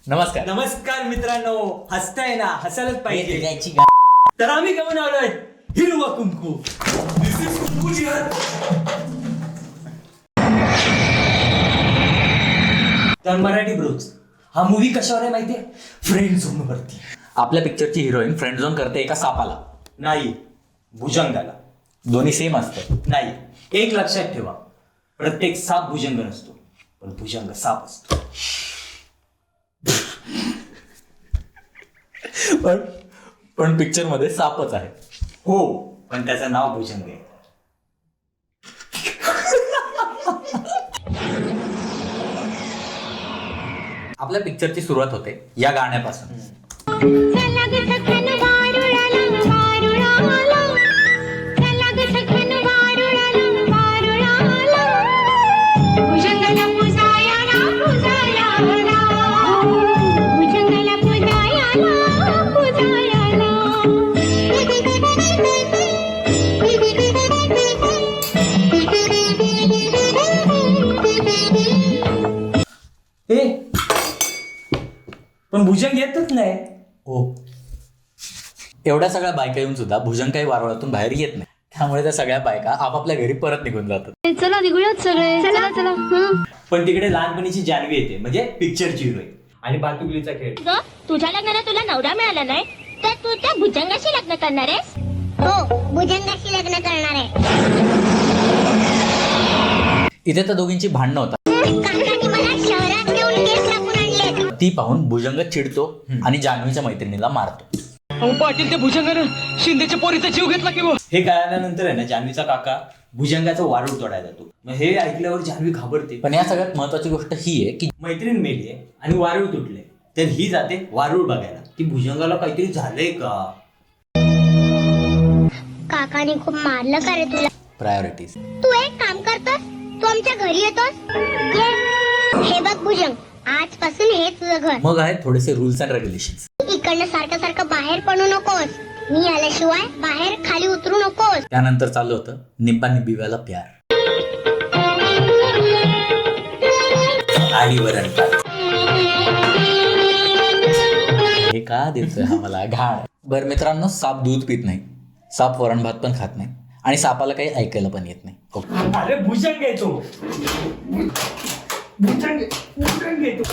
नमस्कार. नमस्कार मित्रांनो, हसताय ना, हसायलाच पाहिजे. त्याची तर आम्ही घेऊन आलोय हिरवा कुंकू. This is कुंकू जिहाद. तर मराठी ब्रोज हा मूवी कशावर आहे माहितीये? फ्रेंड झोन वरती. आपल्या पिक्चरची हिरोईन फ्रेंड झोन करते एका सापाला. नाही, भुजंगाला. दोन्ही सेम असतं. नाही, एक लक्षात ठेवा, प्रत्येक साप भुजंग नसतो, पण भुजंग साप असतो. पण पिक्चर मध्ये सापच आहे. हो, पण त्याचं नाव भुजंग आहे. आपल्या पिक्चरची सुरुवात होते या गाण्यापासून. पण भुजंग येतच नाही. हो, एवढ्या सगळ्या बायका येऊन सुद्धा भुजंग काही वारुळातून बाहेर येत नाही. त्यामुळे त्या सगळ्या बायका आपापल्या घरी परत निघून जातात. चला निघूयात सगळे, चला चला. पण तिकडे लहानपणीची जानवी येते, म्हणजे पिक्चरची हिरोईन, आणि बातुकलीचा खेळ. तुझ्या लग्नाला तुला नवरा मिळाला नाही तर तू त्या भुजंगाशी लग्न करणार आहेस? हो, भुजंगाशी लग्न करणार आहे. इथे तर दोघींची भांडणं होतात. काकांनी मला शहरात नेऊन केस कापून आणले. ती पाहून भुजंग चिडतो आणि जान्हवीच्या मैत्रिणीला मारतो. पाटील, ते भुजंगानं शिंदेच्या पोरीचा जीव घेतला की. हे कळाल्यानंतर आहे ना, जान्हवीचा काका भुजंगाचं वारूळ तोडायला जातो. मग हे ऐकल्यावर जान्हवी घाबरते. पण या सगळ्यात महत्वाची गोष्ट ही आहे की मैत्रीण मेली आहे आणि वारूळ तुटले, तर ही जाते वारूळ बघायला की भुजंगाला काहीतरी झालंय का. काकाने खूप मारलं का रे तुला? प्रायोरिटीज. तू एक काम करतोस, तू आमच्या घरी येतोस. हे बघ भुजंग, आजपासून हे तुझं घर. मग आहेत थोडेसे रूल्स अँड रेग्युलेशन्स. इकडनं सारखं सारखं बाहेर पडू नकोस. मी आल्याशिवाय बाहेर खाली उतरू नकोस. त्यानंतर चालू होतं निब्बा निब्बीवाला प्यार आणि वरण भात. हे का देतोय हा मला घाण. बरं मित्रांनो, साप दूध पित नाही, साप वरण भात पण खात नाही, आणि सापाला काही ऐकायला पण येत नाही. ओके. अरे भुजंग आहे तो. भुजंग आहे तो.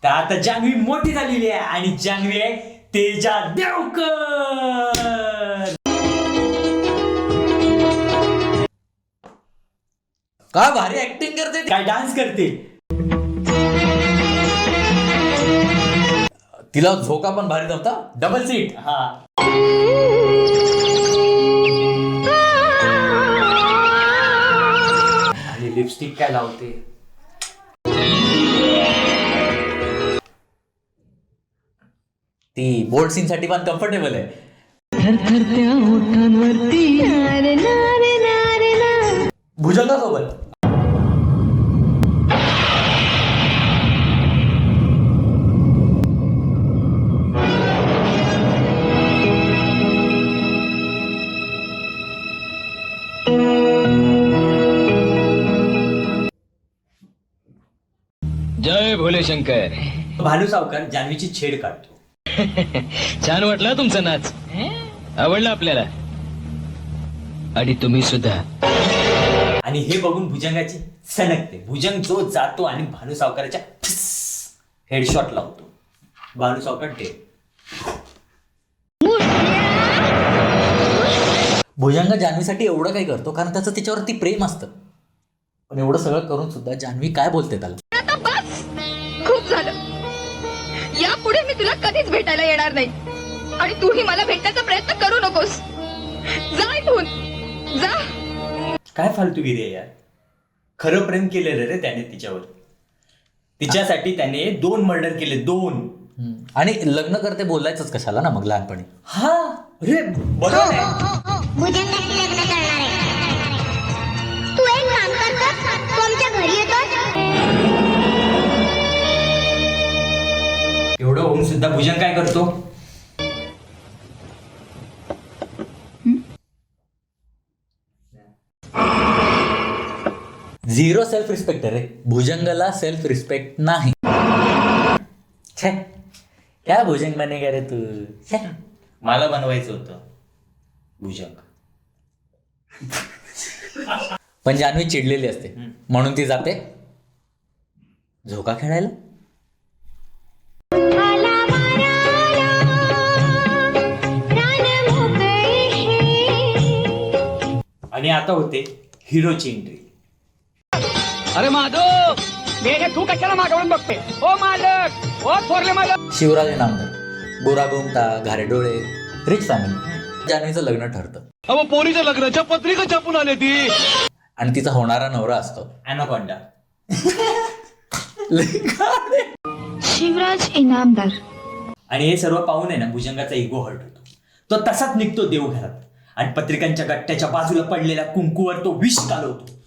तर आता जान्हवी मोठी झालेली आहे आणि जान्हवी आहे तेजा देवकर. काय भारी ऍक्टिंग करते. काय डान्स करते. तिला झोका पण भारी नव्हता. Double seat. हा, आणि लिपस्टिक काय लावते. ती बोर्ड सीन साठी पण कम्फर्टेबल आहे. भुजंगासोबत. जय भोले शंकर. भालू सावकार जान्हवीची छेड काढतो. छान वाटला तुमचा नाच, आवडला आपल्याला, आणि तुम्ही सुद्धा. आणि हे बघून भुजंगाची सणकते. भुजंग जो जातो आणि भालू सावकाराच्या हेडशॉट लावतो. भालू सावकार डेड. भुजंग जान्हवीसाठी एवढं काही करतो कारण त्याचं तिच्यावरती प्रेम असतं. पण एवढं सगळं करून सुद्धा जान्हवी काय बोलते त्याला. आता बस, खूप झालं. यापुढे मी तुला कधीच भेटायला येणार नाही, आणि तूही मला भेटण्याचा प्रयत्न करू नकोस. जा इथून, जा. काय फालतूगिरी आहे यार. खरं प्रेम केलेलं रे त्याने तिच्यावर. तिच्यासाठी त्याने 2 मर्डर केले, 2. आणि लग्न करते बोलायचंच कशाला ना मग लहानपणी. हा, अरे बरोबर आहे. भुजंगाशी लग्न करणार आहे. तू एक काम करतोस, तू आमच्या घरी येतोस. एवढं होऊन सुद्धा भुजंग काय करतो. झिरो सेल्फ रिस्पेक्ट रे. भुजंगला सेल्फ रिस्पेक्ट नाही. छे, क्या भुजंग बनेगा रे तू. छे. मला बनवायचं होतं भुजंग. पण जान्हवी चिडलेली असते म्हणून ती जाते झोका खेळायला. आणि आता होते हिरोची एंट्री. अरे माधव मेरे तू कशाला मागवून बघते. ओ मालक, ओ थोरले मालक. शिवराज इनामदार, गोरा गोमटा, घारे डोळे, रिच फॅमिली. जान्हवीचं लग्न ठरतं अहो पोरीच्या लग्नाच्या पत्रिका छापून आले ती. आणि तिचा होणारा नवरा असतो ॲनाकोंडा. शिवराज इनामदार. आणि हे सर्व पाहून आहे ना भुजंगाचा इगो हर्ट होतो. तो तसाच निघतो देवघरात आणि पत्रिकांच्या गट्ट्याच्या बाजूला पडलेल्या कुंकूवर तो विष कालवतो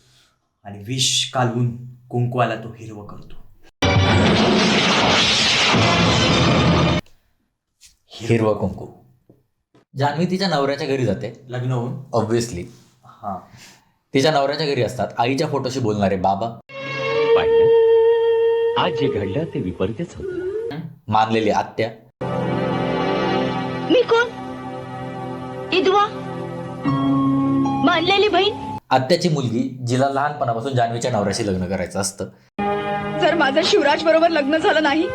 आणि विष कालवून कुंकवाला तो हिरवं करतो. हिरवा कुंकू. जान्हवी तिच्या नवऱ्याच्या घरी जाते. लग्न होऊन ऑब्व्हियसली हा तिच्या नवऱ्याच्या घरी असतात आईच्या फोटोशी बोलणारे बाबा, पाहिलं आज जे घडलं ते विपरीतच होतं. मानलेली आत्या, मी कोण? इदवा मानलेली बहीण. आत्याची मुलगी जिला लहानपणापासून जान्हवीच्या नवऱ्याशी लग्न करायचं असतं. जर माझं शिवराज बरोबर लग्न झालं नाही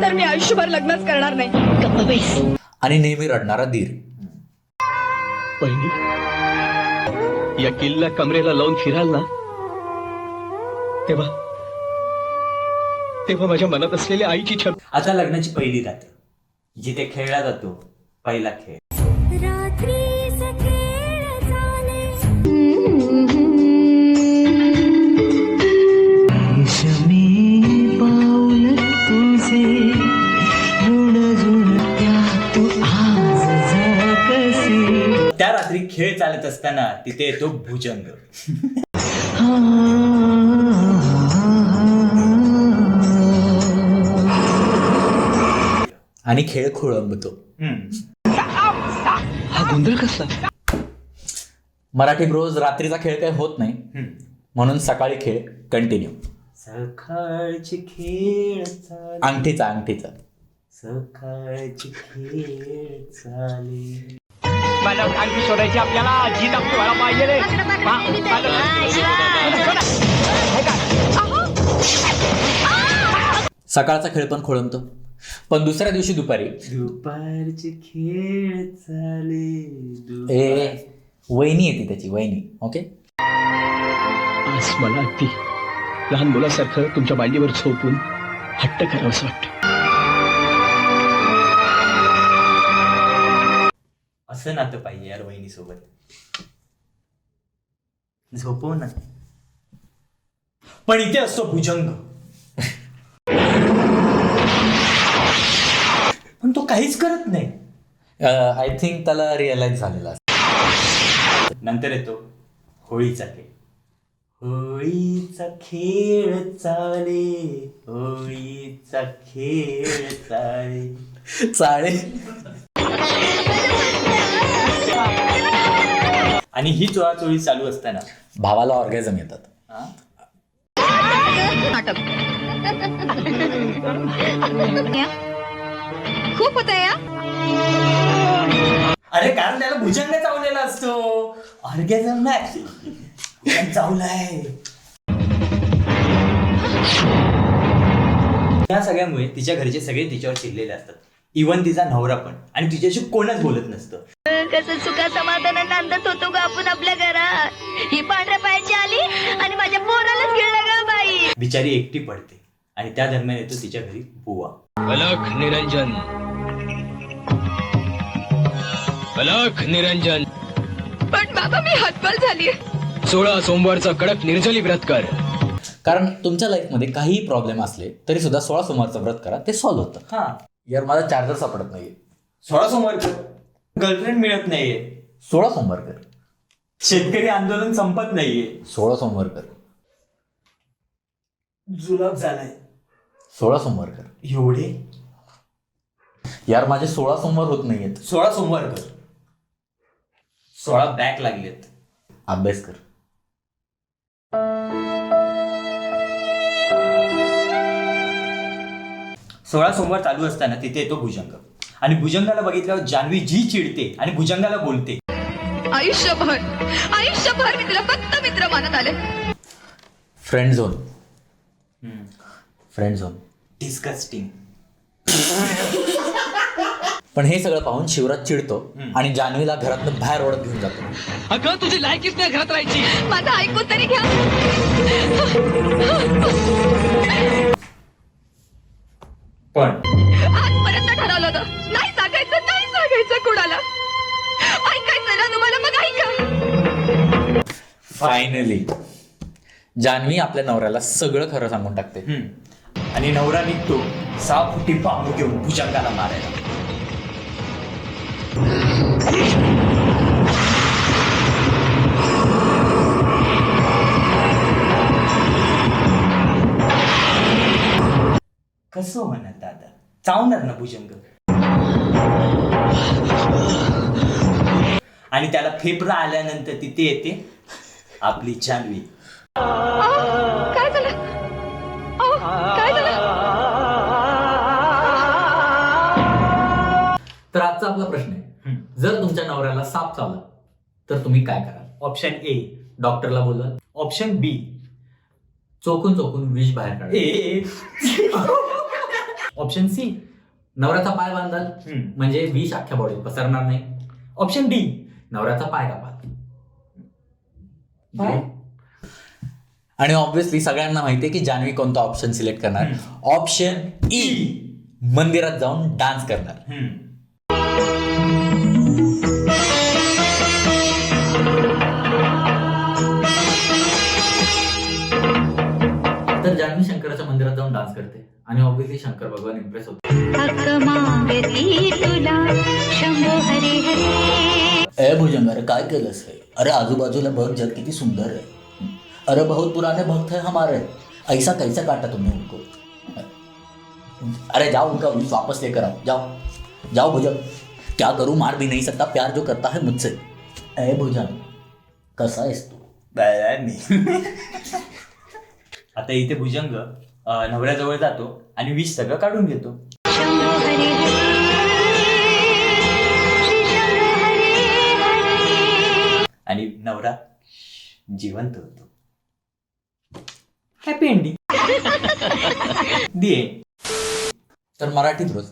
तर मी आयुष्यभर लग्नच करणार नाही. गप्पा बैस. आणि नेहमी रडणारा धीर. पहिली या किल्ला कमरेला लावून फिराल ना तेव्हा तेव्हा माझ्या मनात असलेल्या आईची छाप. आता लग्नाची पहिली रात्र जिथे खेळला जातो पहिला खेळ. त्या रात्री खेळ चालत असताना तिथे येतो भुजंग. आणि खेळ खोळंबतो. हा गोंधळ कसला. मराठी ब्रोज रात्रीचा खेळ काही होत नाही म्हणून सकाळी खेळ कंटिन्यू. सकाळचे खेळ चाले, अंगठीचा सकाळचे खेळ चाले. मला आणखी शोधायची आपल्याला. जीत आपली व्हायला पाहिजे रे. सकाळचा खेळ पण खोळंबतो. पण दुसऱ्या दिवशी दुपारी दुपारचे खेळ चाले. वहिनी येते त्याची वहिनी. ओके. आज मला अगदी लहान मुलासारखं तुमच्या मांडीवर झोपून हट्ट करावंसं वाटतं. असं नातं पाहिजे यार वहिनीसोबत. झोपव ना. पण इथे असतो भुजंग. पण तो काहीच करत नाही. आय थिंक त्याला रिअलाइज झालेला असतं. नंतर येतो होळीचा खेळ. होळीचा खेळ चाले, होळीचा खेळ चाले. चाळे. आणि ही चोळाचोळी चालू असताना भावाला ऑर्गॅझम येतात. नाटक खूप होत या. अरे कारण त्याला भुजंग चावलेला असतो. ऑर्गॅझम नाही, भुजंग चावलाय. या सगळ्यामुळे तिच्या घरचे सगळे तिच्यावर चिडलेले असतात. इव्हन तिचा नवरा पण. आणि तिच्याशी कोणच बोलत नसतं. कसं सुखा समाधानात अंदाज होतो का आपण आपल्या घरात. ही पांढऱ्या पायाची आली आणि माझ्या पोरालाच गेला गा बाई. बिचारी एकटी पडते आणि त्या दरम्यान येतो तिच्या घरी बुवा. अलख निरंजन, अलख निरंजन. पण बाबा मी हतबल झालीये. 16 सोमवारचा कडक निर्जली व्रत कर. कारण तुमच्या लाईफमध्ये काहीही प्रॉब्लेम असले तरी सुद्धा 16 सोमवारचं व्रत करा, ते सॉल्व्ह होतं. हा, यार माझा चार्जर सापडत नाहीये. 16 सोमवार गर्लफ्रेंड मिळत नाहीये. 16 सोमवार कर. शेतकरी आंदोलन संपत नाहीये. 16 सोमवार कर. जुलाब झालाय. 16 सोमवार कर. एवढे यार माझे 16 सोमवार होत नाहीयेत. 16 सोमवार कर. 16 बॅक लागलेत. अभ्यास कर. 16 सोमवार चालू असताना तिथे येतो भुजंग आणि भुजंगाला बघितल्यावर जान्हवी जी चिडते आणि भुजंगाला बोलते, आयुष्यभर आयुष्यभर मी तुला फक्त मित्र मानत आले. Friend zone. Friend zone. Disgusting. पण हे सगळं पाहून शिवराज चिडतो आणि जान्हवीला घरातनं बाहेर ओढत घेऊन जातो. अगं तुझी लायकीच नाही घरात राहायची. माझं ऐकून तरी घ्या. पण आजपर्यंत ठरवलं होतं नाही सांगायचं कुणाला. ऐकायचं ना तुम्हाला, मग ऐका. फायनली जान्हवी आपल्या नवऱ्याला सगळं खरं सांगून टाकते. आणि नवरा निघतो 6 फुटी बांबू घेऊन भुजंगाला मारायला. कसं होणार दादा, चावणार ना भुजंग. आणि त्याला फेफडा आल्यानंतर तिथे येते आपली जान्हवी. काय झालं? काय झालं? तर आजचा आपला प्रश्न आहे, जर तुमच्या नवऱ्याला साप चावला तर तुम्ही काय कराल? Option A. डॉक्टरला बोलाल. ऑप्शन बी. चोकून चोकून विष बाहेर काढाल. ए. Option C. नवऱ्याचा पाय बांधाल म्हणजे विष अख्ख्या बॉडीत पसरणार नाही. Option D. नवऱ्याचा पाय कापाल. आणि ऑब्व्हियसली सगळ्यांना माहितीये की जान्हवी कोणता ऑप्शन सिलेक्ट करणार. ऑप्शन ई, मंदिरात जाऊन डान्स करणार. तर जान्हवी शंकराच्या मंदिरात जाऊन डान्स करते आणि ऑब्व्हियसली शंकर भगवान इम्प्रेस होते. ए भुजंगर, काय केलंस हे? अरे आजूबाजूला बघ, जग किती सुंदर है. अरे बहुत पुराने भक्त है हमारे, ऐसा कैसे काटा तुमने उनको? अरे जाओ, उनका विष वापस लेकर आओ. जाओ जाओ भुजंग. क्या करूं, मार भी नहीं सकता, प्यार जो करता है मुझसे. ए भुजंग, कसा आहेस तू? आता इथे भुजंग नवऱ्याजवळ जातो आणि विष सगळं काढून घेतो. आणि नवरा जिवंत होतो. Happy ending. तर मराठीत रोज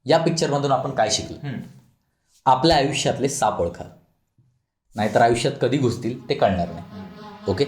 या पिक्चर मधून आपण काय शिकलो? आपल्या आयुष्यातले साप ओळखा, नाहीतर आयुष्यात कधी घुसतील ते कळणार नाही. ओके.